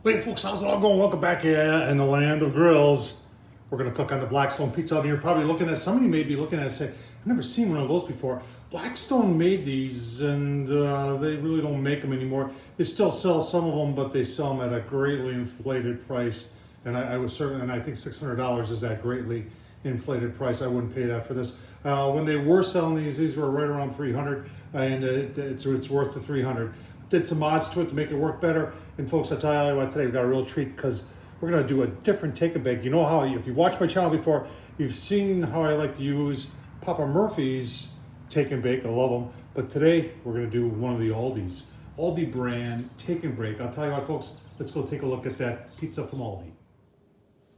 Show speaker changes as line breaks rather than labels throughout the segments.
Wait, folks, how's it all going? Welcome back here in the land of grills. We're going to cook on the Blackstone pizza oven. You're probably looking at, somebody may be looking at it and say, I've never seen one of those before. Blackstone made these and they really don't make them anymore. They still sell some of them, but they sell them at a greatly inflated price. And I was certain, and I think $600 is that greatly inflated price. I wouldn't pay that for this. When they were selling these were right around 300 and it's worth the 300. Did some mods to it to make it work better. And folks, I tell you what, today we got a real treat because we're gonna do a different take a bake. You know how, if you watched my channel before, you've seen how I like to use Papa Murphy's take and bake. I love them. But today we're gonna do one of the Aldi's. Aldi brand take and bake. I'll tell you what, folks, let's go take a look at that pizza from Aldi.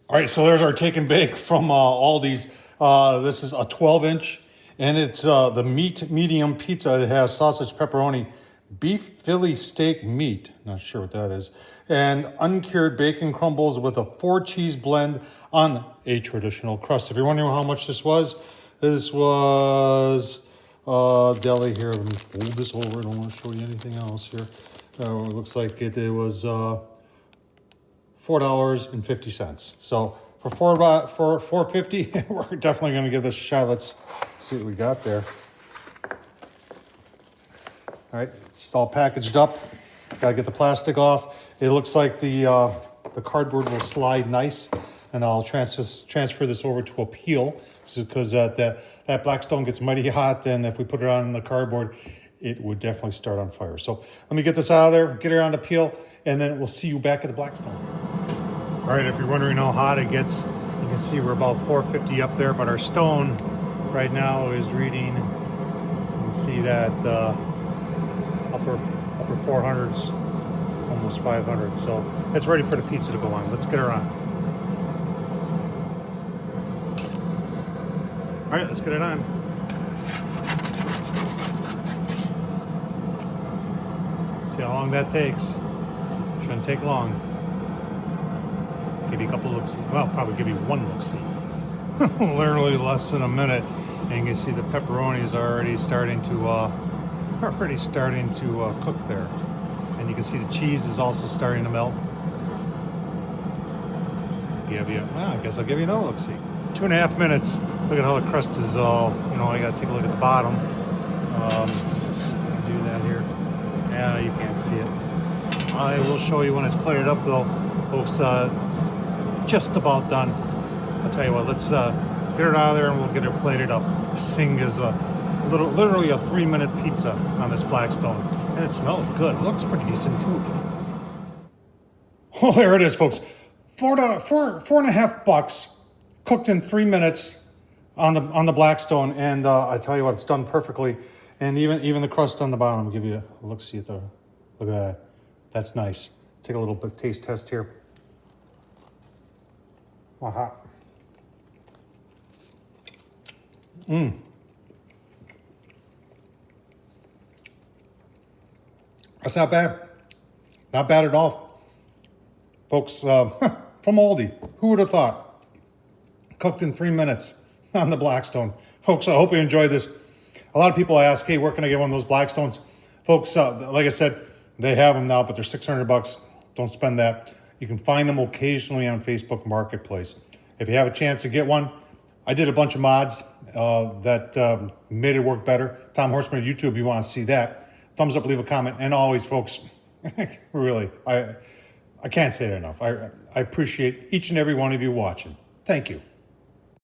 All right, so there's our take and bake from Aldi's. This is a 12-inch, and it's the medium pizza. It has sausage, pepperoni, beef Philly steak meat, not sure what that is, and uncured bacon crumbles with a 4-cheese blend on a traditional crust. If you're wondering how much this was deli here. Let me fold this over. I don't want to show you anything else here. It looks like it was $4.50. So for $4.50, we're definitely going to give this a shot. Let's see what we got there. All right, it's all packaged up. Got to get the plastic off. It looks like the cardboard will slide nice, and I'll transfer this over to a peel because that Blackstone gets mighty hot, and if we put it on the cardboard, it would definitely start on fire. So let me get this out of there, get it on the peel, and then we'll see you back at the Blackstone. All right, if you're wondering how hot it gets, you can see we're about 450 up there, but our stone right now is reading, you can see that upper 400s, almost 500. So it's ready for the pizza to go on. Let's get her on. All right, let's get it on. See how long that takes. Shouldn't take long. Give you a couple looks. Well, probably give you one look-see. Literally less than a minute, and you can see the pepperoni is already starting to cook there, and you can see the cheese is also starting to melt. I guess I'll give you another look-see. 2.5 minutes. Look at how the crust is all. I got to take a look at the bottom. Do that here. Yeah, you can't see it. I will show you when it's plated up, though, folks. Just about done. I'll tell you what. Let's get it out of there and we'll get it plated up. This thing is literally a 3-minute pizza on this Blackstone, and it smells good. It looks pretty decent too. Oh, there it is, folks. $4.50, cooked in 3 minutes on the Blackstone, and I tell you what, it's done perfectly. And even the crust on the bottom. I'll give you a look. See it there. Look at that. That's nice. Take a little bit taste test here. Hot. That's not bad. Not bad at all. Folks, from Aldi. Who would have thought? Cooked in 3 minutes on the Blackstone. Folks, I hope you enjoyed this. A lot of people ask, hey, where can I get one of those Blackstones? Folks, like I said, they have them now, but they're $600. Don't spend that. You can find them occasionally on Facebook Marketplace. If you have a chance to get one, I did a bunch of mods that made it work better. Tom Horseman at YouTube, you want to see that. Thumbs up, leave a comment. And always, folks, really, I can't say it enough. I appreciate each and every one of you watching. Thank you.